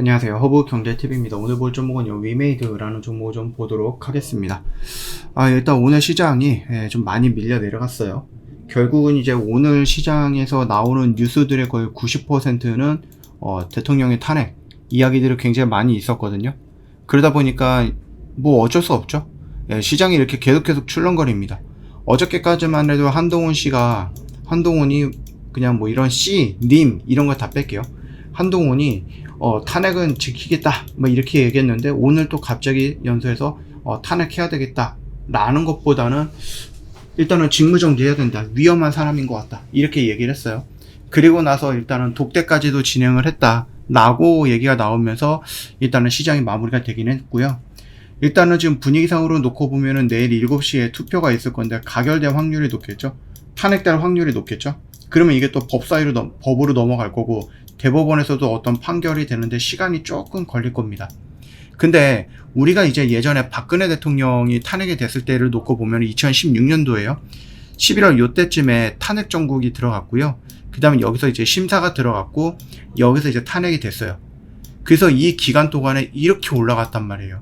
안녕하세요. 허브경제TV입니다. 오늘 볼 종목은 위메이드라는 종목을 좀 보도록 하겠습니다. 일단 오늘 시장이 좀 많이 밀려 내려갔어요. 결국은 이제 오늘 시장에서 나오는 뉴스들의 거의 90%는 대통령의 탄핵 이야기들이 굉장히 많이 있었거든요. 그러다 보니까 뭐 어쩔 수 없죠. 시장이 이렇게 계속 출렁거립니다. 어저께까지만 해도 한동훈이 그냥 뭐 이런 님 이런 거 다 뺄게요. 한동훈이 탄핵은 지키겠다 뭐 이렇게 얘기했는데 오늘 또 갑자기 연설에서 탄핵해야 되겠다 라는 것보다는 일단은 직무정지해야 된다, 위험한 사람인 것 같다 이렇게 얘기를 했어요. 그리고 나서 일단은 독대까지도 진행을 했다 라고 얘기가 나오면서 일단은 시장이 마무리가 되긴 했고요. 일단은 지금 분위기상으로 놓고 보면은 내일 7시에 투표가 있을 건데 가결될 확률이 높겠죠. 탄핵될 확률이 높겠죠. 그러면 이게 또 법으로 넘어갈 거고 대법원에서도 어떤 판결이 되는데 시간이 조금 걸릴 겁니다. 근데 우리가 이제 예전에 박근혜 대통령이 탄핵이 됐을 때를 놓고 보면 2016년도에요. 11월 요때쯤에 탄핵 정국이 들어갔고요. 그 다음에 여기서 이제 심사가 들어갔고 여기서 이제 탄핵이 됐어요. 그래서 이 기간 동안에 이렇게 올라갔단 말이에요.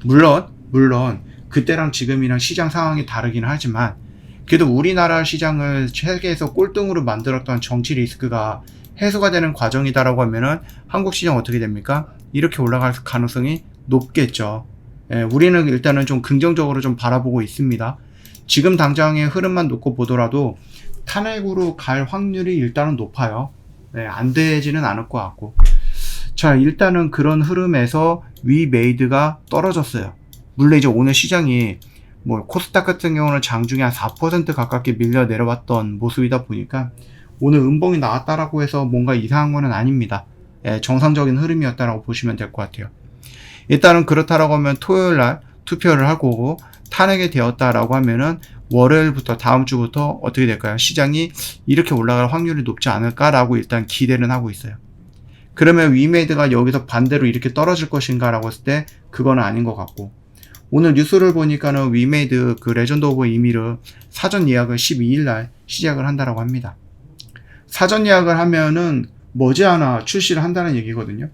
물론 그때랑 지금이랑 시장 상황이 다르긴 하지만 그래도 우리나라 시장을 세계에서 꼴등으로 만들었던 정치 리스크가 해소가 되는 과정이다라고 하면은 한국 시장 어떻게 됩니까? 이렇게 올라갈 가능성이 높겠죠. 우리는 일단은 좀 긍정적으로 좀 바라보고 있습니다. 지금 당장의 흐름만 놓고 보더라도 탄핵으로 갈 확률이 일단은 높아요. 안 되지는 않을 것 같고. 자, 일단은 그런 흐름에서 위메이드가 떨어졌어요. 물론 이제 오늘 시장이 뭐 코스닥 같은 경우는 장중에 한 4% 가깝게 밀려 내려왔던 모습이다 보니까 오늘 음봉이 나왔다라고 해서 뭔가 이상한 거는 아닙니다. 정상적인 흐름이었다라고 보시면 될 것 같아요. 일단은 그렇다라고 하면 토요일날 투표를 하고 탄핵이 되었다라고 하면은 월요일부터 다음 주부터 어떻게 될까요? 시장이 이렇게 올라갈 확률이 높지 않을까라고 일단 기대는 하고 있어요. 그러면 위메이드가 여기서 반대로 이렇게 떨어질 것인가 라고 했을 때 그거는 아닌 것 같고, 오늘 뉴스를 보니까는 위메이드 그 레전드 오브 이미르 사전 예약을 12일날 시작을 한다라고 합니다. 사전 예약을 하면은 머지않아 출시를 한다는 얘기거든요.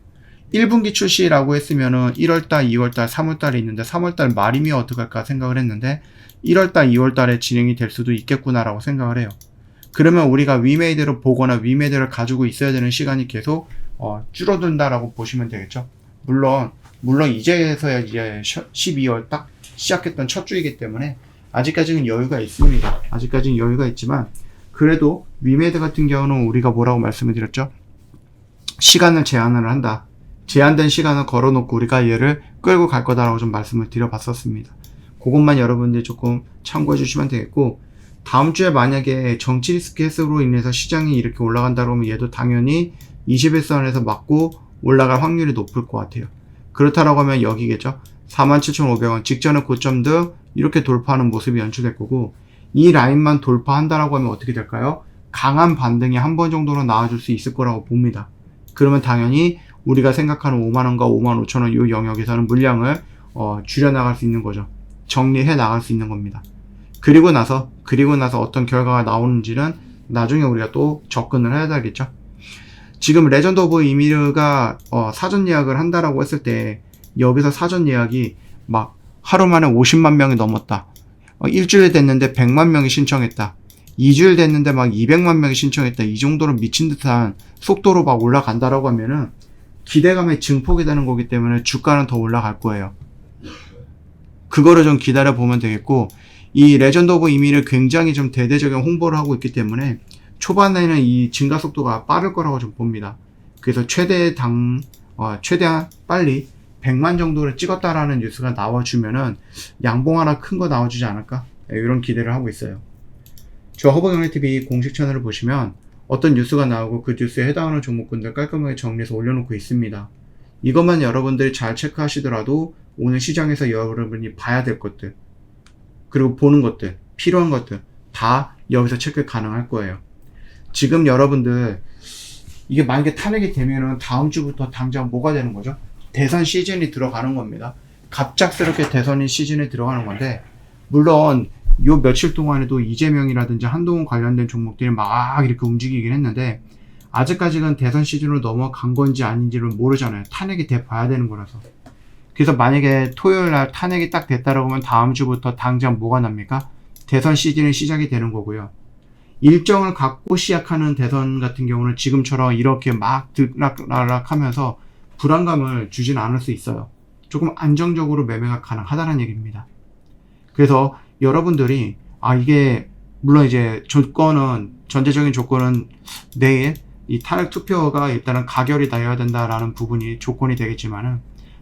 1분기 출시라고 했으면은 1월달, 2월달, 3월달에 있는데 3월달 말이면 어떡할까 생각을 했는데 1월달, 2월달에 진행이 될 수도 있겠구나라고 생각을 해요. 그러면 우리가 위메이드를 보거나 위메이드를 가지고 있어야 되는 시간이 계속 줄어든다라고 보시면 되겠죠. 물론 이제서야 이제 12월 딱 시작했던 첫 주이기 때문에 아직까지는 여유가 있습니다. 아직까지는 여유가 있지만 그래도 위메이드 같은 경우는 우리가 뭐라고 말씀을 드렸죠? 시간을 제한을 한다. 제한된 시간을 걸어놓고 우리가 얘를 끌고 갈 거다라고 좀 말씀을 드려봤었습니다. 그것만 여러분들이 조금 참고해 주시면 되겠고, 다음 주에 만약에 정치 리스크 해소로 인해서 시장이 이렇게 올라간다 그러면 얘도 당연히 21선에서 맞고 올라갈 확률이 높을 것 같아요. 그렇다라고 하면 여기겠죠. 47,500원 직전의 고점도 이렇게 돌파하는 모습이 연출될 거고, 이 라인만 돌파한다라고 하면 어떻게 될까요? 강한 반등이 한 번 정도는 나와줄 수 있을 거라고 봅니다. 그러면 당연히 우리가 생각하는 5만원과 55,000원 이 영역에서는 물량을 줄여나갈 수 있는 거죠. 정리해 나갈 수 있는 겁니다. 그리고 나서 어떤 결과가 나오는지는 나중에 우리가 또 접근을 해야 되겠죠. 지금 레전드 오브 이미르가 사전 예약을 한다라고 했을 때 여기서 사전 예약이 막 하루 만에 50만 명이 넘었다. 일주일 됐는데 100만 명이 신청했다. 2주일 됐는데 막 200만 명이 신청했다. 이 정도로 미친 듯한 속도로 막 올라간다라고 하면은 기대감의 증폭이 되는 거기 때문에 주가는 더 올라갈 거예요. 그거를 좀 기다려 보면 되겠고, 이 레전드 오브 이미를 굉장히 좀 대대적인 홍보를 하고 있기 때문에 초반에는 이 증가 속도가 빠를 거라고 좀 봅니다. 그래서 최대한 빨리 100만 정도를 찍었다라는 뉴스가 나와주면은 양봉 하나 큰 거 나와주지 않을까? 이런 기대를 하고 있어요. 저 허브경제TV 공식 채널을 보시면 어떤 뉴스가 나오고 그 뉴스에 해당하는 종목군들 깔끔하게 정리해서 올려놓고 있습니다. 이것만 여러분들이 잘 체크하시더라도 오늘 시장에서 여러분이 봐야 될 것들, 그리고 보는 것들, 필요한 것들 다 여기서 체크 가능할 거예요. 지금 여러분들 이게 만약에 탄핵이 되면은 다음 주부터 당장 뭐가 되는 거죠? 대선 시즌이 들어가는 겁니다. 갑작스럽게 대선 시즌에 들어가는 건데, 물론 요 며칠 동안에도 이재명이라든지 한동훈 관련된 종목들이 막 이렇게 움직이긴 했는데 아직까지는 대선 시즌으로 넘어간 건지 아닌지를 모르잖아요. 탄핵이 돼 봐야 되는 거라서. 그래서 만약에 토요일 날 탄핵이 딱 됐다라고 하면 다음 주부터 당장 뭐가 납니까? 대선 시즌이 시작이 되는 거고요. 일정을 갖고 시작하는 대선 같은 경우는 지금처럼 이렇게 막 들락날락 하면서 불안감을 주진 않을 수 있어요. 조금 안정적으로 매매가 가능하다는 얘기입니다. 그래서 여러분들이 이게 물론 이제 전제적인 조건은 내일 이 탄핵 투표가 일단은 가결이 되어야 된다라는 부분이 조건이 되겠지만은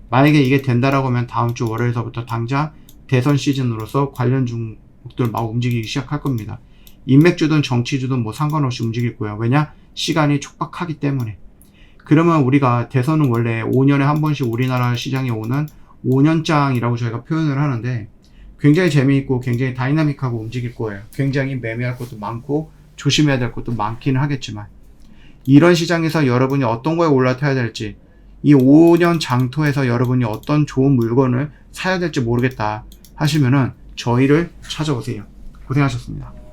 만약에 이게 된다라고 하면 다음 주 월요일서부터 당장 대선 시즌으로서 관련 종목들 막 움직이기 시작할 겁니다. 인맥주든 정치주든 뭐 상관없이 움직일 거예요. 왜냐? 시간이 촉박하기 때문에. 그러면 우리가 대선은 원래 5년에 한 번씩 우리나라 시장에 오는 5년장이라고 저희가 표현을 하는데 굉장히 재미있고 굉장히 다이나믹하고 움직일 거예요. 굉장히 매매할 것도 많고 조심해야 될 것도 많기는 하겠지만 이런 시장에서 여러분이 어떤 거에 올라타야 될지 이 5년 장터에서 여러분이 어떤 좋은 물건을 사야 될지 모르겠다 하시면은 저희를 찾아오세요. 고생하셨습니다.